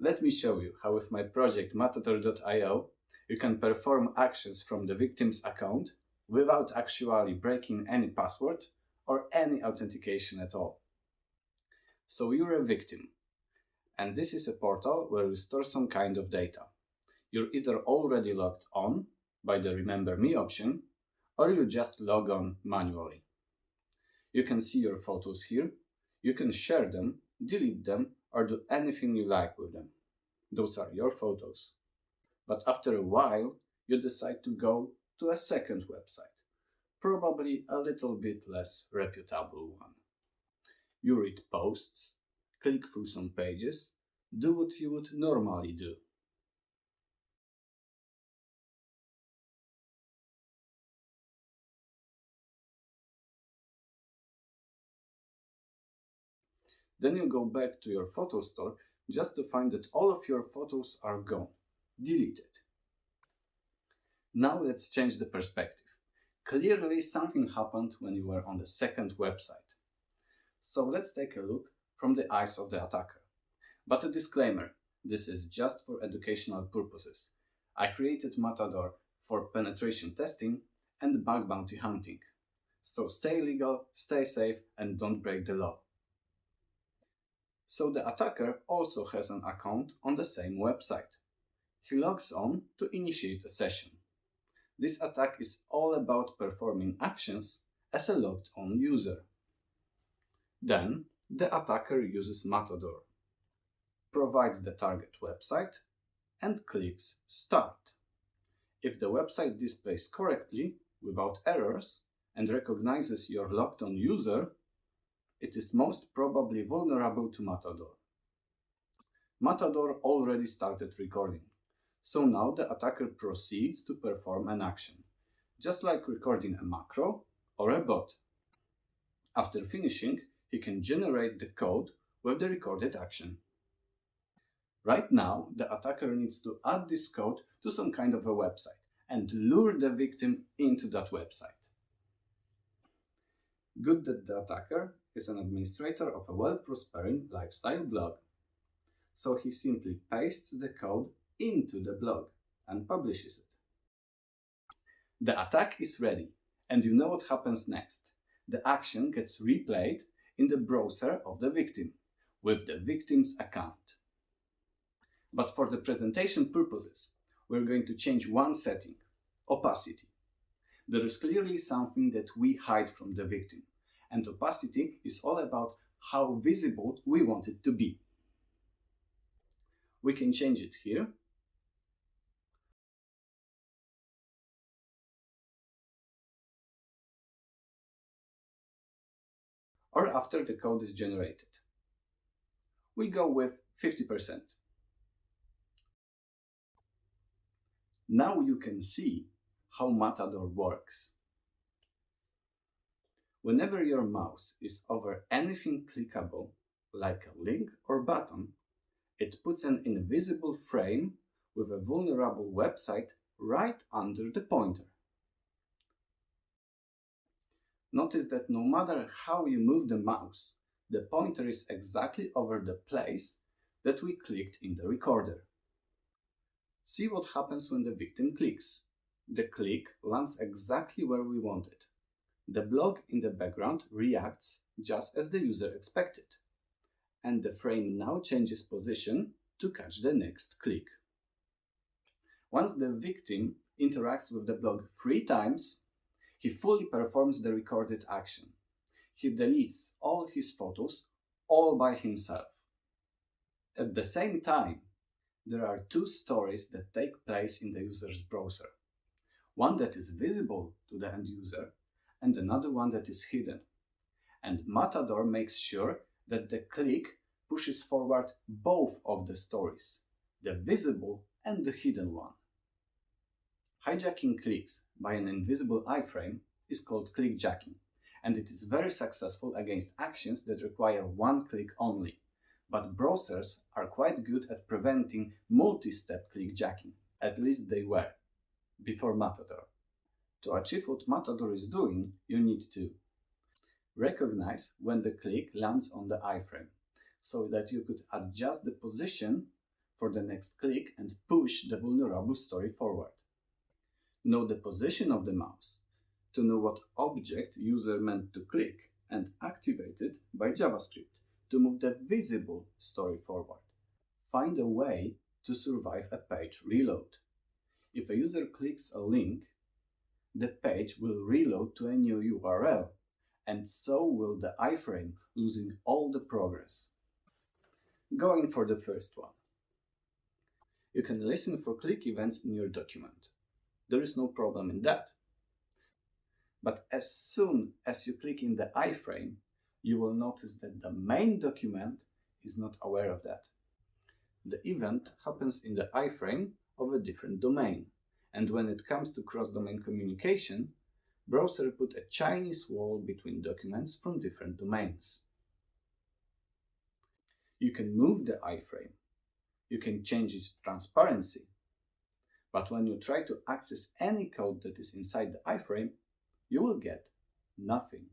Let me show you how with my project Matadoor.io you can perform actions from the victim's account without actually breaking any password or any authentication at all. So you're a victim, and this is a portal where you store some kind of data. You're either already logged on by the Remember Me option, or you just log on manually. You can see your photos here, you can share them, delete them, or do anything you like with them. Those are your photos. But after a while, you decide to go to a second website, probably a little bit less reputable one. You read posts, click through some pages, do what you would normally do. Then you go back to your photo store just to find that all of your photos are gone, deleted. Now let's change the perspective. Clearly something happened when you were on the second website. So let's take a look from the eyes of the attacker. But a disclaimer, this is just for educational purposes. I created Matador for penetration testing and bug bounty hunting. So stay legal, stay safe, and don't break the law. So the attacker also has an account on the same website. He logs on to initiate a session. This attack is all about performing actions as a logged on user. Then the attacker uses Matador, provides the target website, and clicks Start. If the website displays correctly, without errors, and recognizes your logged on user, it is most probably vulnerable to Matador. Matador already started recording, so now the attacker proceeds to perform an action, just like recording a macro or a bot. After finishing, he can generate the code with the recorded action. Right now, the attacker needs to add this code to some kind of a website and lure the victim into that website. Good that the attacker is an administrator of a well-prospering lifestyle blog. So he simply pastes the code into the blog and publishes it. The attack is ready, and you know what happens next. The action gets replayed in the browser of the victim, with the victim's account. But for the presentation purposes, we're going to change one setting: opacity. There is clearly something that we hide from the victim, and opacity is all about how visible we want it to be. We can change it here, or after the code is generated. We go with 50%. Now you can see how Matador works. Whenever your mouse is over anything clickable, like a link or button, it puts an invisible frame with a vulnerable website right under the pointer. Notice that no matter how you move the mouse, the pointer is exactly over the place that we clicked in the recorder. See what happens when the victim clicks. The click lands exactly where we want it. The blog in the background reacts just as the user expected, and the frame now changes position to catch the next click. Once the victim interacts with the blog 3 times, he fully performs the recorded action. He deletes all his photos all by himself. At the same time, there are 2 stories that take place in the user's browser. One that is visible to the end user, and another one that is hidden. And Matador makes sure that the click pushes forward both of the stories, the visible and the hidden one. Hijacking clicks by an invisible iframe is called clickjacking, and it is very successful against actions that require one click only. But browsers are quite good at preventing multi-step clickjacking, at least they were, before Matador. To achieve what Matador is doing, you need to recognize when the click lands on the iframe, so that you could adjust the position for the next click and push the vulnerable story forward. Know the position of the mouse to know what object user meant to click and activate it by JavaScript to move the visible story forward. Find a way to survive a page reload. If a user clicks a link, the page will reload to a new URL, and so will the iframe, losing all the progress. Going for the first one. You can listen for click events in your document. There is no problem in that. But as soon as you click in the iframe, you will notice that the main document is not aware of that. The event happens in the iframe of a different domain, and when it comes to cross-domain communication, browser put a Chinese wall between documents from different domains. You can move the iframe, you can change its transparency, but when you try to access any code that is inside the iframe, you will get nothing.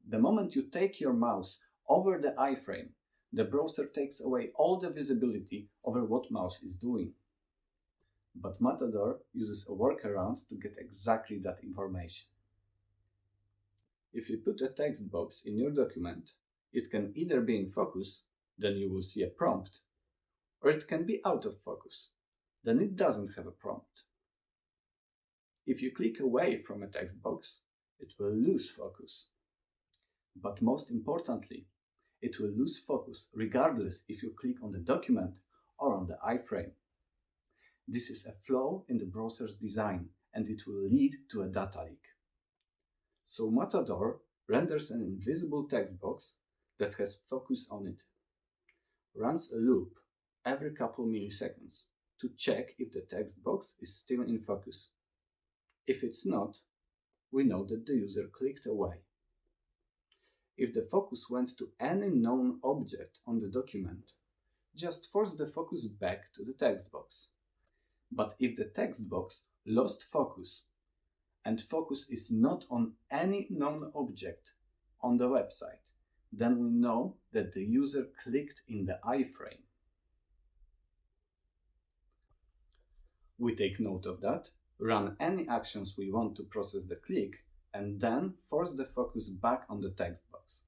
The moment you take your mouse over the iframe, the browser takes away all the visibility over what mouse is doing. But Matador uses a workaround to get exactly that information. If you put a text box in your document, it can either be in focus, then you will see a prompt, or it can be out of focus, then it doesn't have a prompt. If you click away from a text box, it will lose focus. But most importantly, it will lose focus regardless if you click on the document or on the iframe. This is a flaw in the browser's design, and it will lead to a data leak. So Matador renders an invisible text box that has focus on it, runs a loop every couple milliseconds to check if the text box is still in focus. If it's not, we know that the user clicked away. If the focus went to any known object on the document, just force the focus back to the text box. But if the text box lost focus, and focus is not on any known object on the website, then we know that the user clicked in the iframe. We take note of that, run any actions we want to process the click, and then force the focus back on the text box.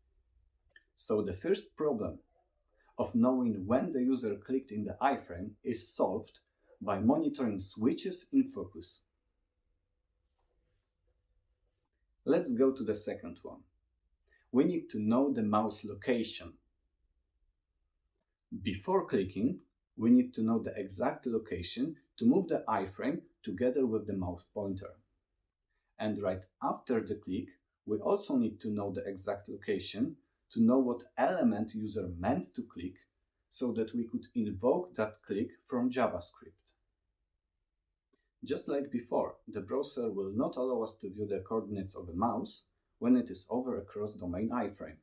So the first problem of knowing when the user clicked in the iframe is solved by monitoring switches in focus. Let's go to the second one. We need to know the mouse location. Before clicking, we need to know the exact location to move the iframe together with the mouse pointer. And right after the click, we also need to know the exact location to know what element user meant to click so that we could invoke that click from JavaScript. Just like before, the browser will not allow us to view the coordinates of a mouse when it is over a cross-domain iframe.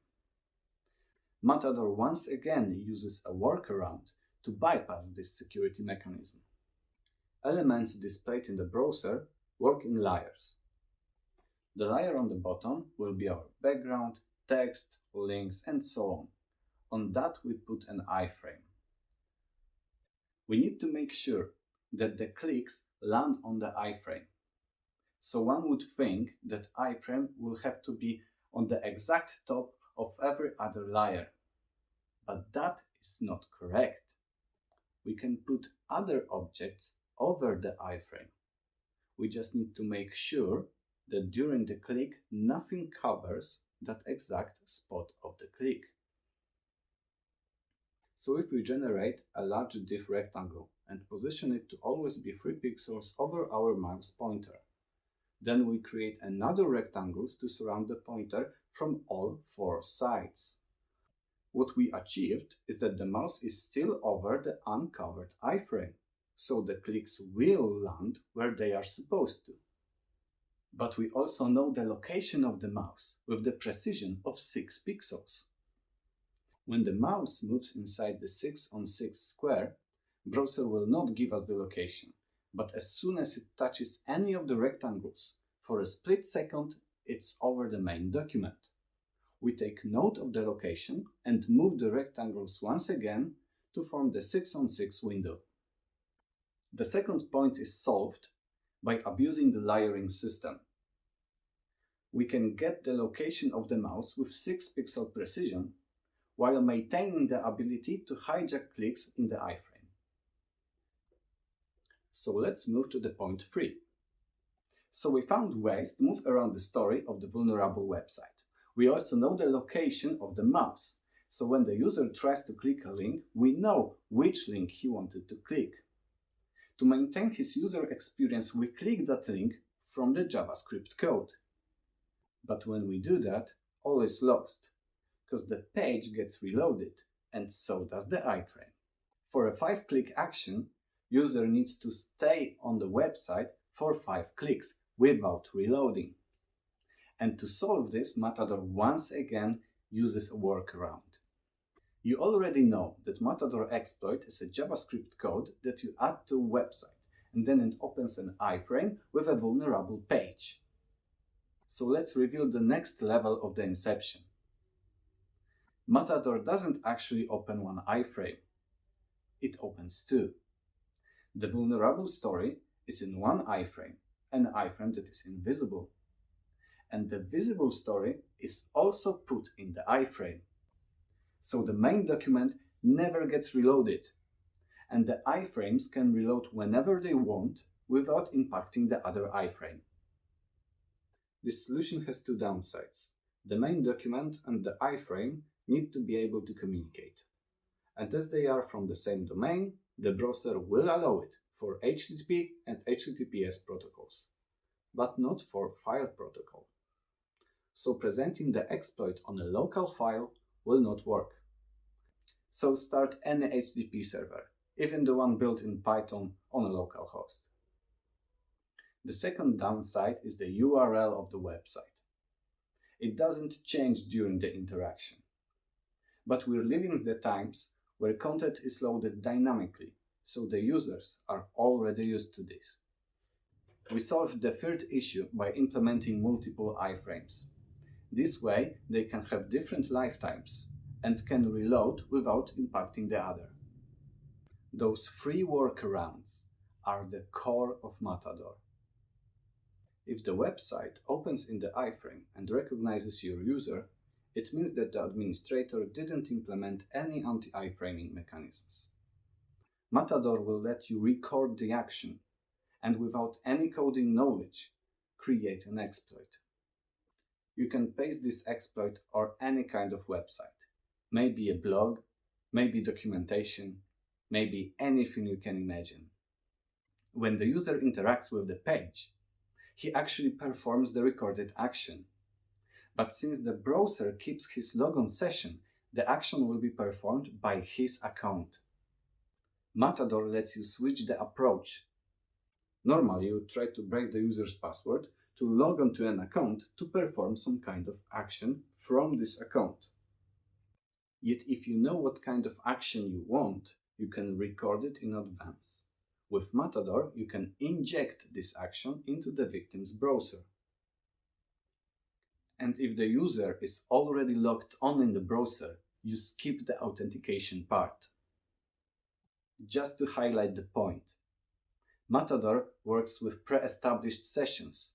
Matador once again uses a workaround to bypass this security mechanism. Elements displayed in the browser work in layers. The layer on the bottom will be our background, text, links, and so on. On that we put an iframe. We need to make sure that the clicks land on the iframe. So one would think that iframe will have to be on the exact top of every other layer. But that is not correct. We can put other objects over the iframe. We just need to make sure that during the click nothing covers that exact spot of the click. So if we generate a large div rectangle and position it to always be 3 pixels over our mouse pointer, then we create another rectangles to surround the pointer from all 4 sides. What we achieved is that the mouse is still over the uncovered iframe, so the clicks will land where they are supposed to. But we also know the location of the mouse with the precision of 6 pixels. When the mouse moves inside the 6-on-6 square, browser will not give us the location, but as soon as it touches any of the rectangles, for a split second, it's over the main document. We take note of the location and move the rectangles once again to form the 6-on-6 window. The second point is solved by abusing the layering system. We can get the location of the mouse with 6-pixel precision while maintaining the ability to hijack clicks in the iframe. So let's move to the point 3. So we found ways to move around the story of the vulnerable website. We also know the location of the mouse. So when the user tries to click a link, we know which link he wanted to click. To maintain his user experience, we click that link from the JavaScript code. But when we do that, all is lost, because the page gets reloaded, and so does the iframe. For a 5-click action, user needs to stay on the website for 5 clicks without reloading. And to solve this, Matador once again uses a workaround. You already know that Matador exploit is a JavaScript code that you add to a website, and then it opens an iframe with a vulnerable page. So let's reveal the next level of the inception. Matador doesn't actually open one iframe. It opens 2. The vulnerable story is in one iframe, an iframe that is invisible. And the visible story is also put in the iframe. So the main document never gets reloaded, and the iframes can reload whenever they want without impacting the other iframe. This solution has 2 downsides. The main document and the iframe need to be able to communicate. And as they are from the same domain, the browser will allow it for HTTP and HTTPS protocols, but not for file protocol. So presenting the exploit on a local file will not work. So start any HTTP server, even the one built in Python on a local host. The second downside is the URL of the website. It doesn't change during the interaction. But we're living the times where content is loaded dynamically, so the users are already used to this. We solved the third issue by implementing multiple iframes. This way, they can have different lifetimes and can reload without impacting the other. Those 3 workarounds are the core of Matador. If the website opens in the iframe and recognizes your user, it means that the administrator didn't implement any anti-iframing mechanisms. Matador will let you record the action and without any coding knowledge, create an exploit. You can paste this exploit on any kind of website. Maybe a blog, maybe documentation, maybe anything you can imagine. When the user interacts with the page, he actually performs the recorded action. But since the browser keeps his logon session, the action will be performed by his account. Matador lets you switch the approach. Normally, you try to break the user's password to log on to an account to perform some kind of action from this account. Yet if you know what kind of action you want, you can record it in advance. With Matador, you can inject this action into the victim's browser. And if the user is already logged on in the browser, you skip the authentication part. Just to highlight the point, Matador works with pre-established sessions,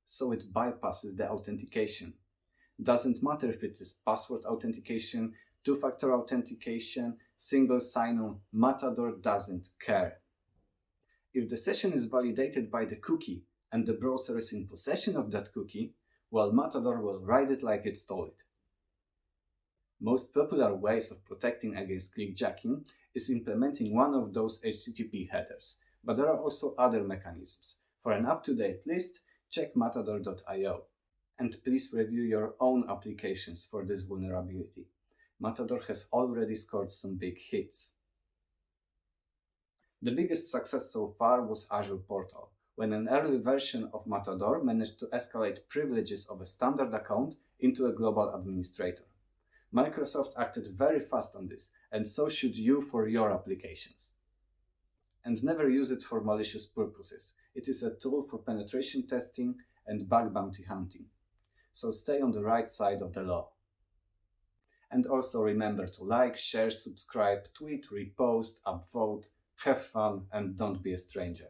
so it bypasses the authentication. Doesn't matter if it is password authentication, two-factor authentication, single sign-on, Matador doesn't care. If the session is validated by the cookie and the browser is in possession of that cookie, well, Matador will write it like it stole it. Most popular ways of protecting against clickjacking is implementing one of those HTTP headers, but there are also other mechanisms. For an up-to-date list, check matador.io. And please review your own applications for this vulnerability. Matador has already scored some big hits. The biggest success so far was Azure Portal, when an early version of Matador managed to escalate privileges of a standard account into a global administrator. Microsoft acted very fast on this, and so should you for your applications. And never use it for malicious purposes. It is a tool for penetration testing and bug bounty hunting. So stay on the right side of the law. And also remember to like, share, subscribe, tweet, repost, upvote, have fun, and don't be a stranger.